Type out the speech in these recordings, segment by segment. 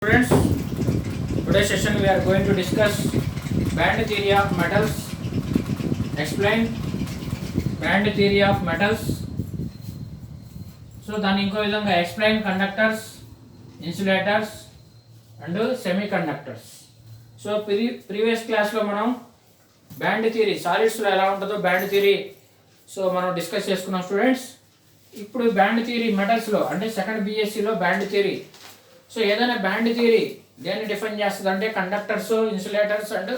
Students, today's session we are going to discuss band theory of metals. Explain band theory of metals. So దాని ఇంకో విధంగా explain conductors, insulators and semiconductors. So previous క్లాస్లో మనం band theory సాలిడ్స్లో ఎలా ఉంటుందో band theory so మనం discuss చేసుకున్నాం students. ఇప్పుడు బ్యాండ్ థియరీ మెటల్స్లో అంటే సెకండ్ బీఎస్సీలో బ్యాండ్ థియరీ. సో ఏదైనా బ్యాండ్ థియరీ దేన్ని డిఫైన్ చేస్తుంది అంటే conductors, insulators and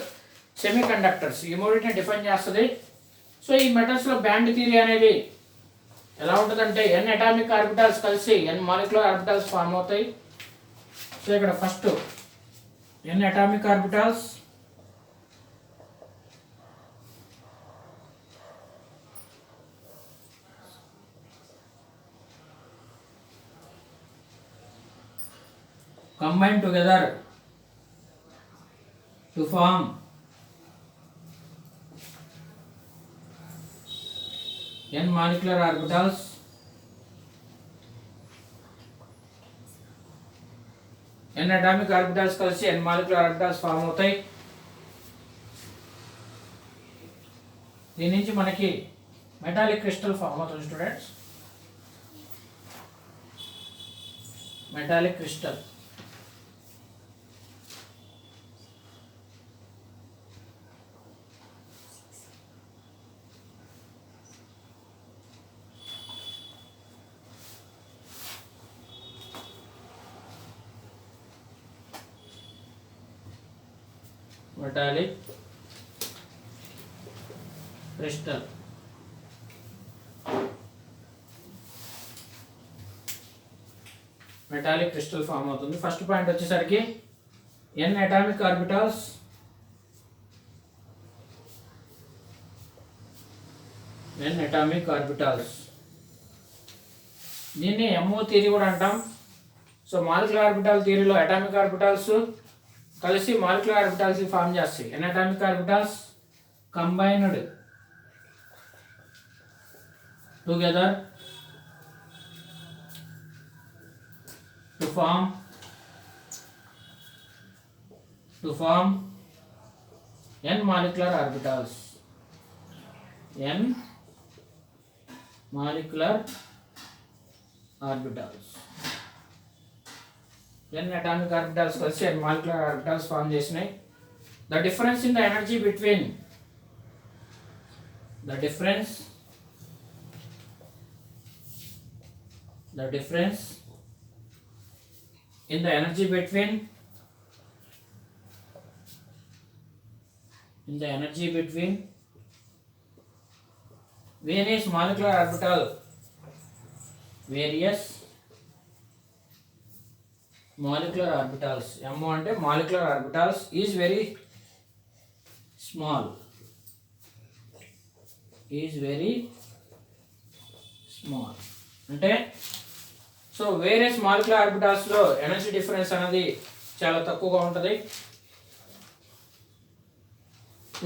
semi conductors ఈ మూడింటిని డిఫైన్ చేస్తుంది. సో ఈ మెటల్స్లో బ్యాండ్ థియరీ అనేది ఎలా ఉంటుందంటే n అటామిక్ ఆర్బిటాల్స్ కలిసి n మాలిక్యులర్ ఆర్బిటాల్స్ ఫామ్ అవుతాయి. సో ఇక్కడ first n atomic orbitals combine together to form n molecular orbitals n atomic orbitals కలిసి n molecular orbitals ఫామ్ అవుతాయి. దీని నుంచి మనకి మెటాలిక్ క్రిస్టల్ ఫామ్ అవుతుంది students. Metallic crystal metallic crystal metallic crystal form అవుతుంది. First point వచ్చేసరికి n atomic orbitals దీన్ని MO theory కూడా అంటాం. సో మాలిక్యులర్ ఆర్బిటాల్ థియరీలో అటామిక్ ఆర్బిటాల్స్ కలిసి మాలిక్యులర్ ఆర్బిటాల్స్ ఫామ్ చేస్తాయి. n atomic orbitals combined together to form n molecular orbitals. n molecular orbitals n atomic orbitals కలిసి n molecular orbitals form చేసినాయి. The difference in the energy between the difference in the energy between various molecular orbitals MO అంటే molecular orbitals is very small అంటే so various molecular orbitals లో energy difference అనేది చాలా తక్కువగా ఉంటుంది.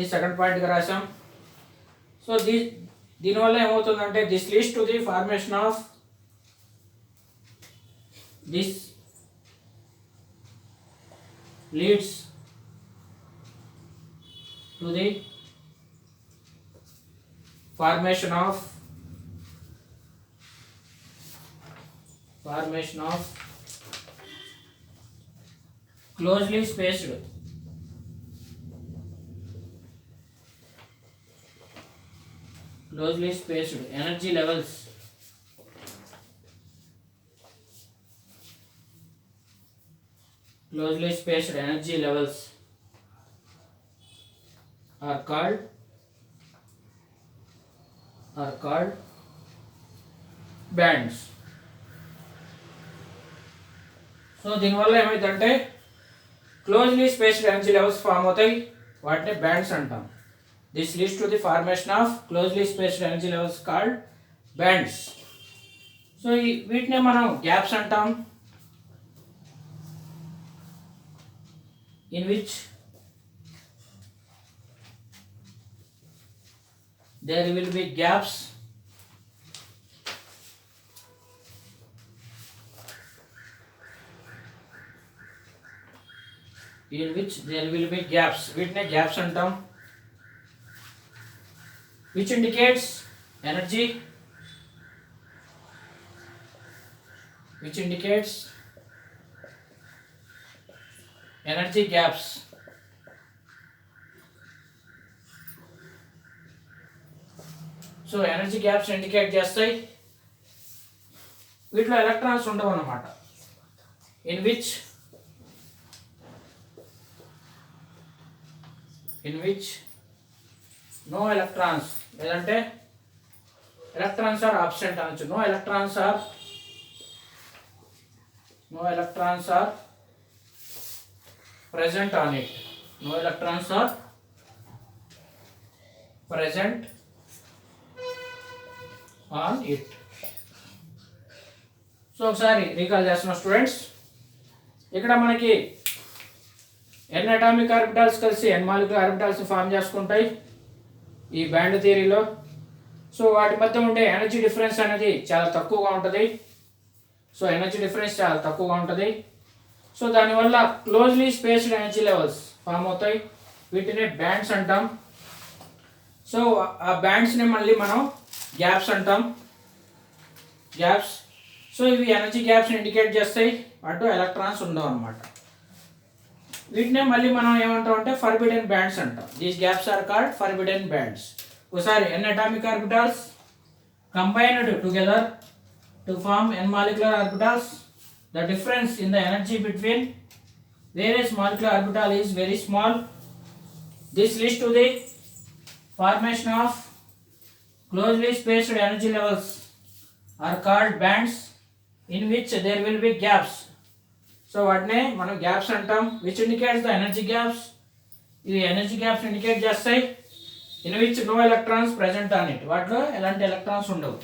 ఈ second point గా రాసాం. సో దీనివల్ల ఏమవుతుందంటే this leads to the formation of formation of closely spaced energy levels are called bands. So దీనివల్ల ఏమైందంటే closely spaced energy levels form అవుతాయి, వాటిని బ్యాండ్స్ అంటాం. This leads to the formation of closely spaced energy levels called bands. So వీటిని మనం gaps అంటాం. In which there will be gaps in which there will be gaps. వీటినే gaps అంటాం. which indicates energy, which indicates energy gaps. So energy gaps indicate చేస్తాయి. వీటిలో electrons ఉండవు అన్నమాట. in which no electrons, లేదంటే electrons are absent అనొచ్చు. no electrons are present on it. no electrons are present on it. So ఒకసారి recall చేస్తున్నాం students. ఇక్కడ మనకి n అటామిక్ ఆర్బిటాల్స్ కలిసి n మాలిక్యులర్ ఆర్బిటాల్స్ ఫామ్ చేసుకుంటాయి ఈ బ్యాండ్ థియరీలో. సో వాటి మధ్య ఉండే ఎనర్జీ డిఫరెన్స్ అనేది చాలా తక్కువగా ఉంటుంది. సో ఎనర్జీ డిఫరెన్స్ చాలా తక్కువగా ఉంటుంది. సో దానివల్ల closely spaced energy levels form అవుతాయి. వీటిని బ్యాండ్స్ అంటాం. సో ఆ బ్యాండ్స్ని మళ్ళీ మనం గ్యాప్స్ అంటాం. గ్యాప్స్. సో ఇవి ఎనర్జీ గ్యాప్స్ని ఇండికేట్ చేస్తాయి. అటు ఎలక్ట్రాన్స్ ఉండవు అన్నమాట. వీటినే మళ్ళీ మనం ఏమంటాం అంటే ఫర్బిడెన్ బ్యాండ్స్ అంటాం. These gaps are called forbidden bands. ఒకసారి n atomic orbitals combined together to form n molecular orbitals. The difference in the energy between various molecular orbital is very small. This leads to the formation of closely spaced energy levels are called bands in which there will be gaps. So వాటినే మనం gaps అంటాం. Which indicates the energy gaps. ఇది energy gaps indicate చేస్తాయి. In which no electrons present on it. వాటిలో ఎలాంటి electrons ఉండవు.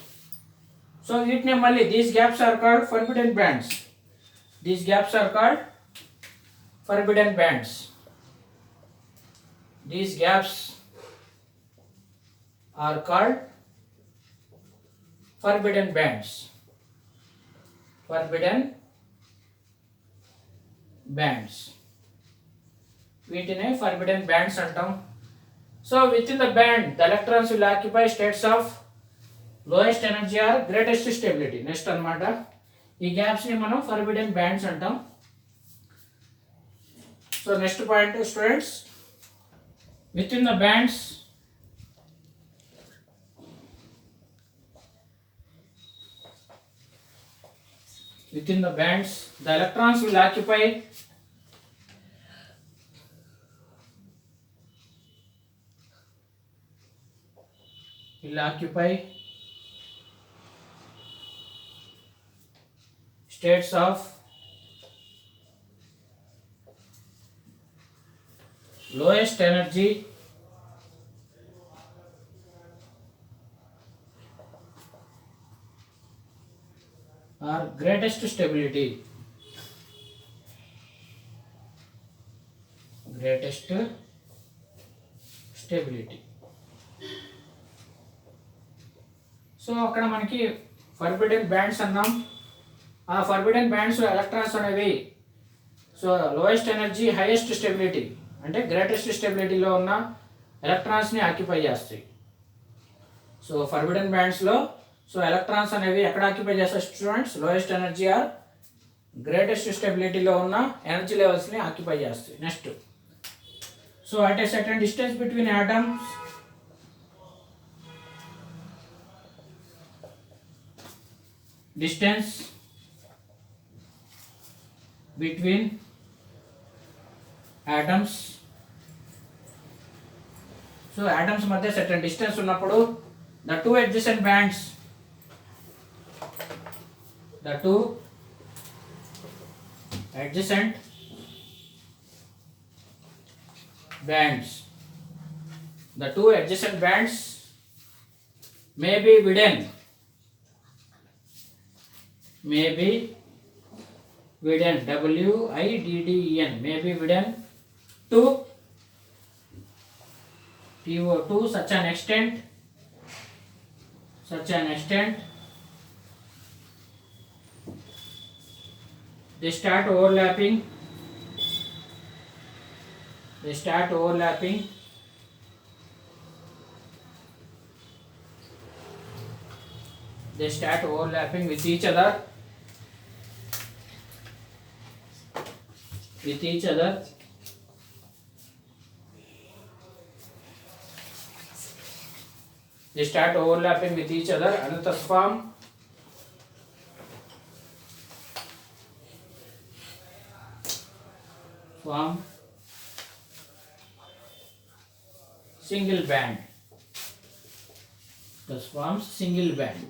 So వీటినే మళ్ళీ these gaps are called forbidden bands. These gaps are called forbidden bands. These gaps are called forbidden bands. Forbidden bands. వీటినే forbidden bands అంటాం. So within the band the electrons will occupy states of lowest energy or greatest stability. Next అన్నమాట. ఈ gaps ని మనం forbidden bands అంటాం. So next point students, within the bands the electrons will occupy states of lowest energy or greatest stability. So అక్కడ మనకి forbidden bands అన్నాం. ఆ forbidden bands electrons అనేవి so lowest energy highest stability అంటే greatest స్టెబిలిటీలో ఉన్న ఎలక్ట్రాన్స్ని ఆక్యుపై చేస్తాయి. సో ఫర్బిడెన్ బ్యాండ్స్లో సో ఎలక్ట్రాన్స్ అనేవి ఎక్కడ ఆక్యుపై చేస్తాయి students? Lowest energy or greatest స్టెబిలిటీలో ఉన్న ఎనర్జీ లెవెల్స్ని ఆక్యుపై చేస్తాయి. Next, so at a certain distance between atoms so atoms మధ్య సర్టెన్ డిస్టెన్స్ ఉన్నప్పుడు the two adjacent bands the two adjacent bands may be widden widden may be widden to such an extent they start overlapping they start overlapping. They start overlapping with each other. With each other. They start overlapping with each other and thus form single band. Thus forms single band.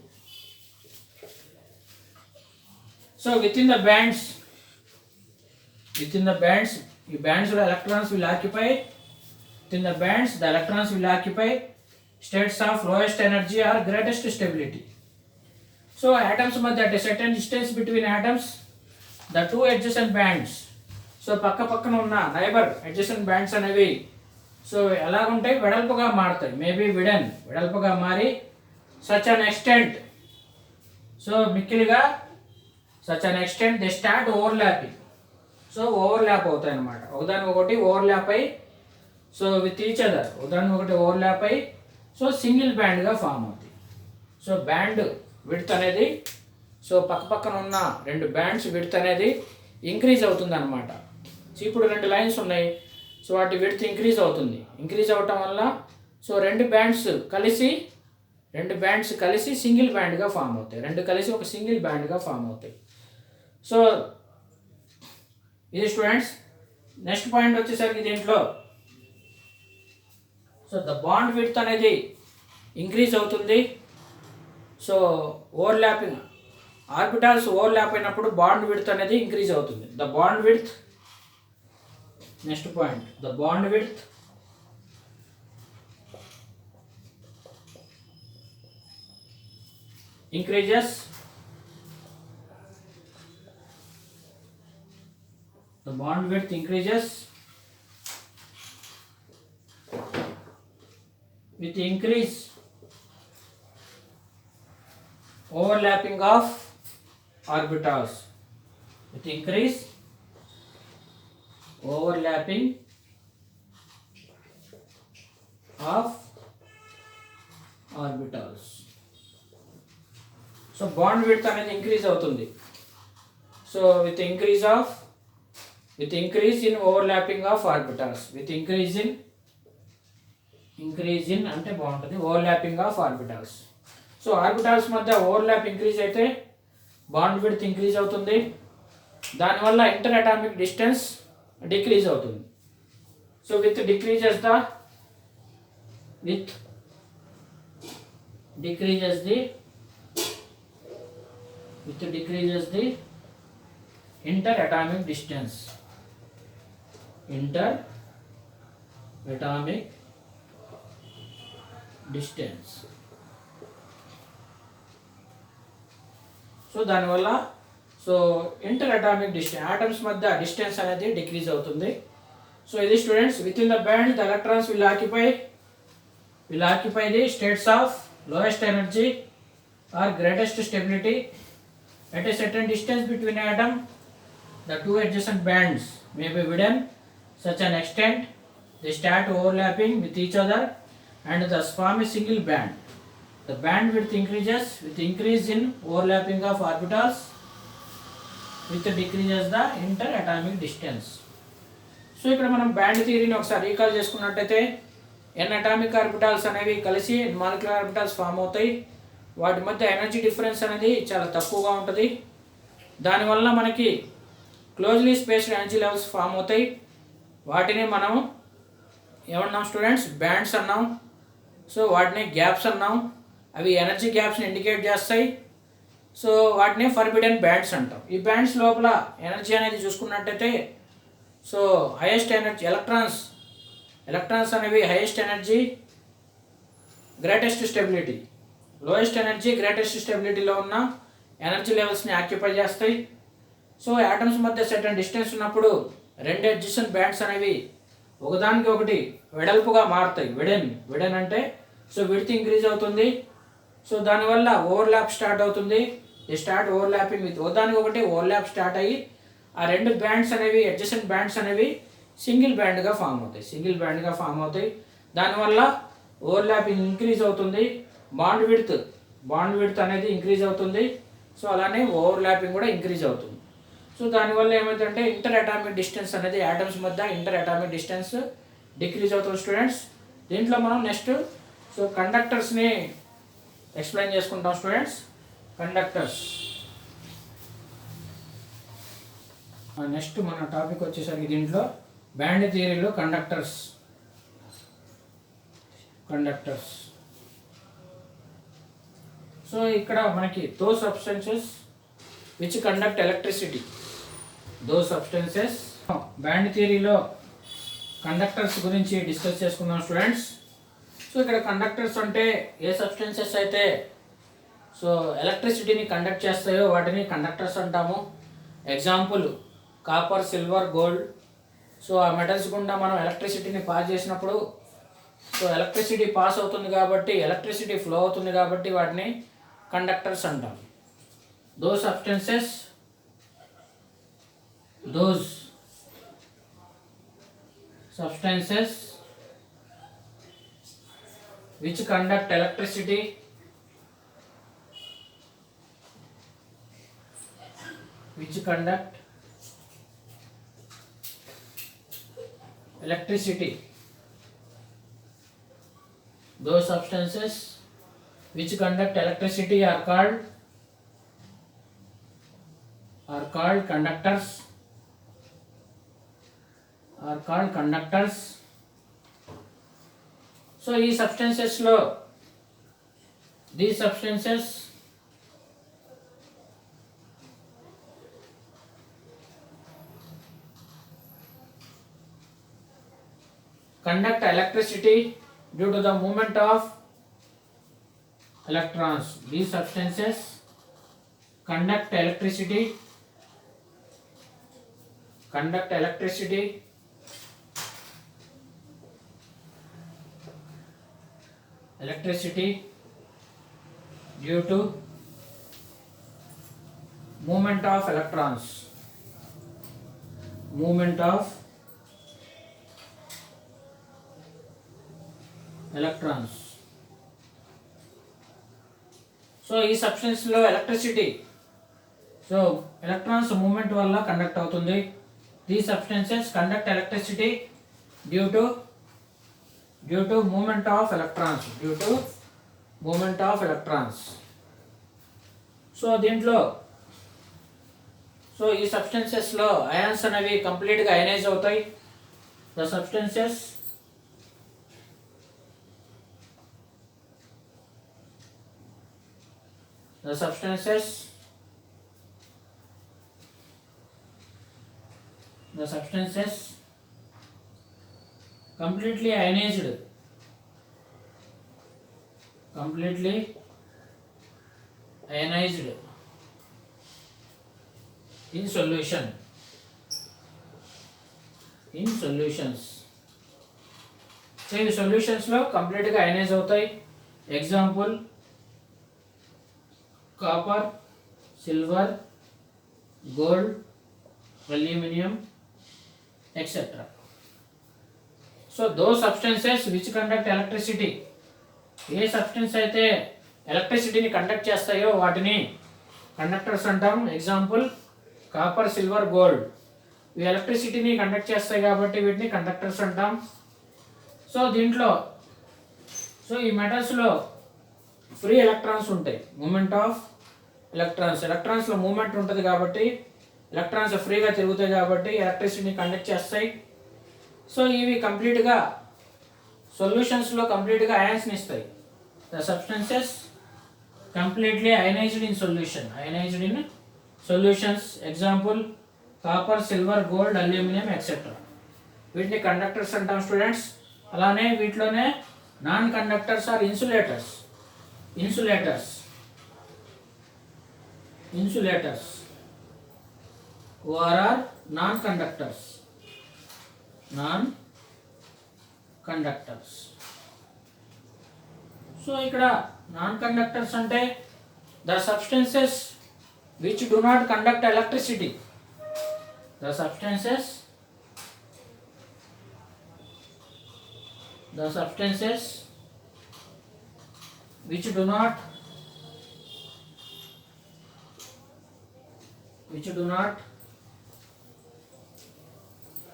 So within the bands, the bands of electrons will occupy. Within the bands, the electrons will occupy states of lowest energy or greatest stability. So atoms madhya at a certain distance between atoms, the two adjacent bands. So పక్క పక్కన ఉన్న neighbour adjacent bands అనేవి so ఎలాగుంటాయి, వెడల్పుగా మారుతాయి. Maybe వెడల్పుగా మారి such an extent, so మిక్కిలిగా such an extent they start overlapping. So overlap అవుతాయి అన్నమాట, ఒకదానికొకటి ఓవర్లాప్ అయి, సో విత్ ఈచ్ అదర్ ఒకదానికొకటి ఓవర్లాప్ అయి, సో సింగిల్ బ్యాండ్గా ఫామ్ అవుతాయి. సో బ్యాండ్ విడ్త్ అనేది, సో పక్క పక్కన ఉన్న రెండు బ్యాండ్స్ విడ్త్ అనేది ఇంక్రీజ్ అవుతుంది అనమాట. సో ఇప్పుడు రెండు లైన్స్ ఉన్నాయి, సో వాటి విడ్త్ ఇంక్రీజ్ అవుతుంది. ఇంక్రీజ్ అవటం వల్ల సో రెండు బ్యాండ్స్ కలిసి సింగిల్ బ్యాండ్గా ఫామ్ అవుతాయి. రెండు కలిసి ఒక సింగిల్ బ్యాండ్గా ఫామ్ అవుతాయి. సో ఇది స్టూడెంట్స్. నెక్స్ట్ పాయింట్ వచ్చేసరికి దీంట్లో సో ద బాండ్ విడ్త్ అనేది ఇంక్రీజ్ అవుతుంది. సో ఓవర్లాపింగ్ ఆర్బిటాల్స్ ఓవర్లాప్ అయినప్పుడు బాండ్ విడ్త్ అనేది ఇంక్రీజ్ అవుతుంది. The bond width, next point, the bond width increases. The bond width increases with the increase overlapping of orbitals. With increase overlapping of orbitals. So bond width అనేది increase అవుతుంది. So with increase in overlapping of orbitals, with increase in అంటే బాగుంటుంది, overlapping of orbitals. So orbitals మధ్య overlap increase అయితే band width increase అవుతుంది. దానివల్ల interatomic distance decrease అవుతుంది. So with decreases the interatomic distance. So దానివల్ల so interatomic distance, atoms మధ్య distance అనేది డిక్రీజ్ అవుతుంది. సో ఇది students, with in the band the electrons will occupy the states of lowest energy or greatest stability at a certain distance between atom. The two adjacent bands may be widen such an extent they start overlapping with each other and thus form a single band. The band width increases with increase in overlapping of orbitals, which decreases the interatomic distance. So ఇక్కడ మనం band థియరీని ఒకసారి recall చేసుకున్నట్టయితే ఎన్ atomic orbitals అనేవి కలిసి molecular orbitals form అవుతాయి. వాటి మధ్య energy difference అనేది చాలా తక్కువగా ఉంటుంది. దానివల్ల మనకి closely spaced energy levels form అవుతాయి. వాటిని మనం ఏమన్నాం స్టూడెంట్స్, బ్యాండ్స్ అన్నాం. సో వాటిని గ్యాప్స్ అన్నాం. అవి ఎనర్జీ గ్యాప్స్ని ఇండికేట్ చేస్తాయి. సో వాటిని ఫర్బిడెన్ బ్యాండ్స్ అంటాం. ఈ బ్యాండ్స్ లోపల ఎనర్జీ అనేది చూసుకున్నట్టయితే సో హైయెస్ట్ ఎనర్జీ ఎలక్ట్రాన్స్ అనేవి highest energy, greatest stability, lowest energy, greatest స్టెబిలిటీలో ఉన్న ఎనర్జీ లెవెల్స్ని ఆక్యుపై చేస్తాయి. సో యాటమ్స్ మధ్య సర్టెన్ డిస్టెన్స్ ఉన్నప్పుడు రెండు అడ్జసెంట్ బ్యాండ్స్ అనేవి ఒకదానికి ఒకటి వెడల్పుగా మారుతాయి. విడెన్ అంటే సో విడ్త్ ఇంక్రీజ్ అవుతుంది. సో దానివల్ల ఓవర్లాప్ స్టార్ట్ అవుతుంది. ది స్టార్ట్ ఓవర్లాపింగ్ విత్ ఒకదానికి ఒకటి ఓవర్లాప్ స్టార్ట్ అయ్యి ఆ రెండు బ్యాండ్స్ అనేవి అడ్జసెంట్ బ్యాండ్స్ అనేవి సింగిల్ బ్యాండ్గా ఫామ్ అవుతాయి. దానివల్ల ఓవర్లాపింగ్ ఇంక్రీజ్ అవుతుంది, బాండ్ విడ్త్ అనేది ఇంక్రీజ్ అవుతుంది. సో అలానే ఓవర్లాపింగ్ కూడా ఇంక్రీజ్ అవుతుంది. సో దానివల్ల ఏమైందంటే ఇంటర్ అటామిక్ డిస్టెన్స్ అనేది యాటమ్స్ మధ్య ఇంటర్ అటామిక్ డిస్టెన్స్ డిక్రీజ్ అవుతుంది స్టూడెంట్స్. దీంట్లో మనం నెక్స్ట్ సో కండక్టర్స్ని ఎక్స్ప్లెయిన్ చేసుకుంటాం స్టూడెంట్స్. కండక్టర్స్ నెక్స్ట్ మన టాపిక్ వచ్చేసరికి దీంట్లో బ్యాండ్ థియరీలో కండక్టర్స్. సో ఇక్కడ మనకి those substances which conduct electricity. Band థియరీలో కండక్టర్స్ గురించి డిస్కస్ చేసుకుందాం స్టూడెంట్స్. సో ఇక్కడ కండక్టర్స్ అంటే ఏ సబ్స్టెన్సెస్ అయితే సో ఎలక్ట్రిసిటీని కండక్ట్ చేస్తాయో వాటిని కండక్టర్స్ అంటాము. Example copper, silver, gold. So ఆ మెటల్స్ గుండా మనం ఎలక్ట్రిసిటీని పాస్ చేసినప్పుడు సో ఎలక్ట్రిసిటీ పాస్ అవుతుంది కాబట్టి, ఎలక్ట్రిసిటీ ఫ్లో అవుతుంది కాబట్టి వాటిని కండక్టర్స్ అంటాం. those substances which conduct electricity those substances which conduct electricity are called conductors. So these substances conduct electricity due to the movement of electrons. These substances conduct electricity due to movement of electrons. So ఈ substance లో electricity so electrons movement వల్ల conduct అవుతుంది. These substances conduct electricity due to movement of electrons. So దీంట్లో so ఈ substances లో ions అనేవి complete గా ionise అవుతాయి. The substances completely ionized in solutions. So ఈ సొల్యూషన్స్ లో కంప్లీట్ గా అయనైజ్ అవుతాయి. Example copper, silver, gold, aluminium etcetera. So those substances which conduct electricity, A substance అయితే ఎలక్ట్రిసిటీని కండక్ట్ చేస్తాయో వాటిని కండక్టర్స్ అంటాం. Example copper, silver, gold. ఇవి ఎలక్ట్రిసిటీని కండక్ట్ చేస్తాయి కాబట్టి వీటిని కండక్టర్స్ అంటాం. సో దీంట్లో సో ఈ మెటల్స్లో ఫ్రీ ఎలక్ట్రాన్స్ ఉంటాయి. మూమెంట్ ఆఫ్ ఎలక్ట్రాన్స్లో మూమెంట్ ఉంటుంది కాబట్టి ఎలక్ట్రాన్స్ ఫ్రీగా తిరుగుతాయి కాబట్టి ఎలక్ట్రిసిటీని కండక్ట్ చేస్తాయి. సో ఇవి కంప్లీట్గా సొల్యూషన్స్లో కంప్లీట్గా అయాన్స్ని ఇస్తాయి. The substances completely ionized in solutions. Example copper, silver, gold, aluminium etcetera. వీటిని కండక్టర్స్ అంటాం స్టూడెంట్స్. అలానే వీటిలోనే non conductors or insulators who are non-conductors. So ఇక్కడ నాన్ కండక్టర్స్ అంటే the substances which do not conduct electricity. the substances which do not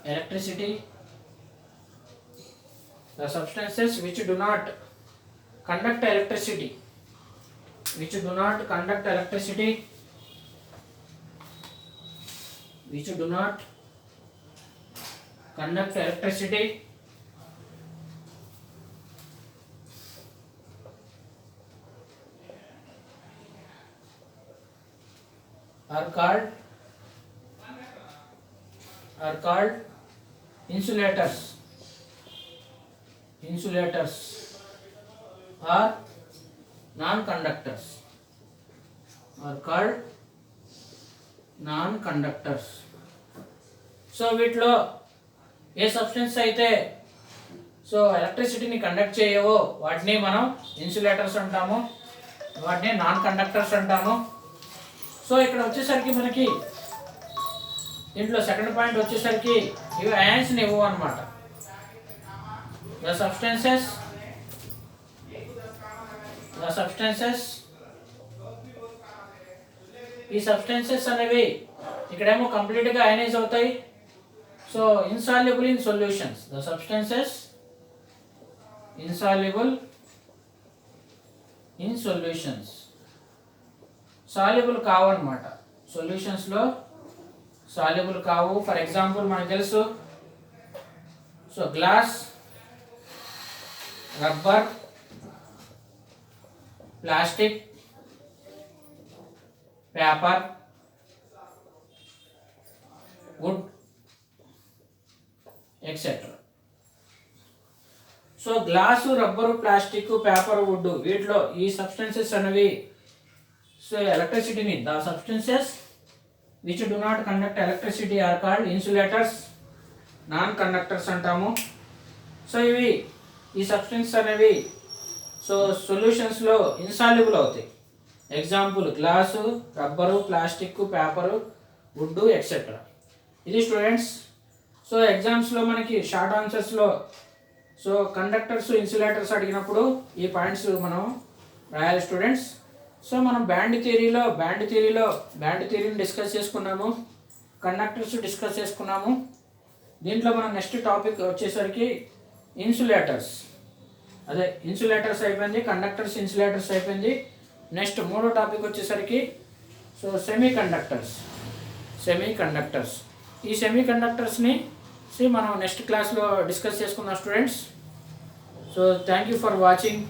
electricity, the substances which do not conduct electricity, which do not conduct electricity, which do not conduct electricity are called insulators. Insulators or non-conductors are called non-conductors. So వీటిలో ఏ substance అయితే so ఎలక్ట్రిసిటీని conduct చేయవో వాటిని మనం insulators అంటాము, వాటిని non conductors అంటాము. So ఇక్కడ వచ్చేసరికి మనకి దీంట్లో సెకండ్ పాయింట్ వచ్చేసరికి ఇవి అయాన్స్ని ఇవ్వవు అనమాట. The substances ఈ సబ్స్టెన్సెస్ అనేవి ఇక్కడేమో కంప్లీట్గా అయనైజ్ అవుతాయి. So insoluble in solutions, the substances insoluble in solutions, soluble కావు అనమాట. సొల్యూషన్స్లో సాల్యుబుల్ కావు. ఫర్ ఎగ్జాంపుల్ మనకు తెలుసు, so glass, rubber, plastic, paper, wood etcetera. So glass, rubber, plastic, paper, wood వీటిలో ఈ సబ్స్టెన్సెస్ అనేవి సో ఎలక్ట్రిసిటీని, the substances which do not conduct electricity are called insulators, non conductors అంటాము. సో ఈ substance అనేవి so సొల్యూషన్స్లో ఇన్సాల్యుబుల్ అవుతాయి. Example glass, rubber, plastic, paper, wood etcetera. ఇది స్టూడెంట్స్. సో ఎగ్జామ్స్లో మనకి షార్ట్ ఆన్సర్స్లో సో కండక్టర్స్, ఇన్సులేటర్స్ అడిగినప్పుడు ఈ పాయింట్స్ మనం రాయాలి స్టూడెంట్స్. సో మనం బ్యాండ్ థియరీని డిస్కస్ చేసుకున్నాము, కండక్టర్స్ డిస్కస్ చేసుకున్నాము. దీంట్లో మనం నెక్స్ట్ టాపిక్ వచ్చేసరికి ఇన్సులేటర్స్, అదే ఇన్సులేటర్స్ అయిపోయింది, కండక్టర్స్, ఇన్సులేటర్స్ అయిపోయింది. నెక్స్ట్ మూడో టాపిక్ వచ్చేసరికి సో సెమీ కండక్టర్స్. ఈ సెమీ కండక్టర్స్ని మనం నెక్స్ట్ క్లాస్లో డిస్కస్ చేసుకుందాం students. So thank you for watching.